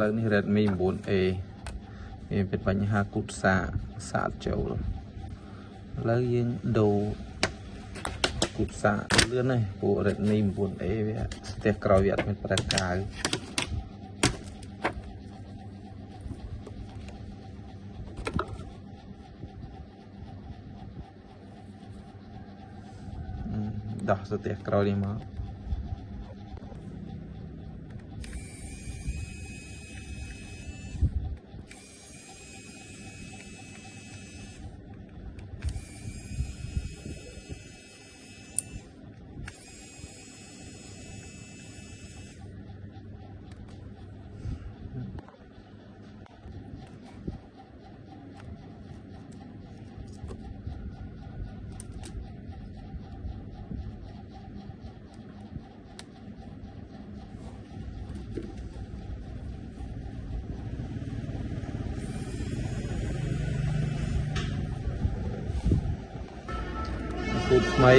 លើនេះ Redmi 9A វាเป็นបញ្ហាគូតសាកចូលឥឡូវយើងដូរគូតសាកលឿនហើយពួក Redmi 9A វាស្ទះក្រោយវាអត់មានប្រកាវដោះស្ទះក្រោយនេះមកថ្មី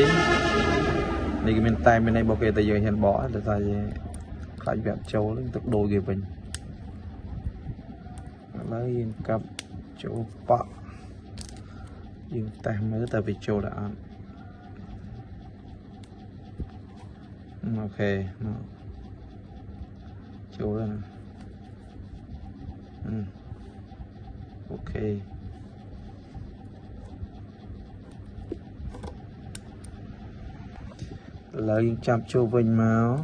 នេះគេមានតែមានអីរបស់គេតែយើងហ៊ានបកតែថាខ្លាចវាចូលទឹកដូរគេវិញឥឡូវយើងកាប់ចូលប៉ក់យើងតេស្តមើលតើវាចូលដែរអត់អូខេចូលហើយណាអូខេឥឡូវយើងចាប់ចូលវិញមក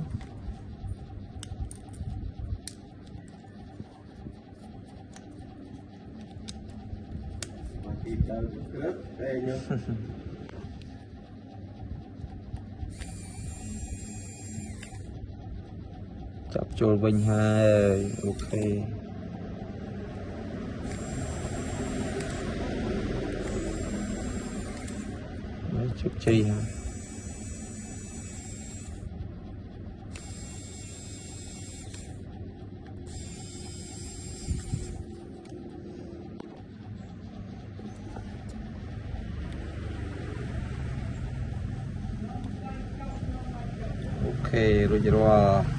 ចាប់ចូលវិញហើយអូខេមកជោគជ័យហើយអូខេរួចរាល់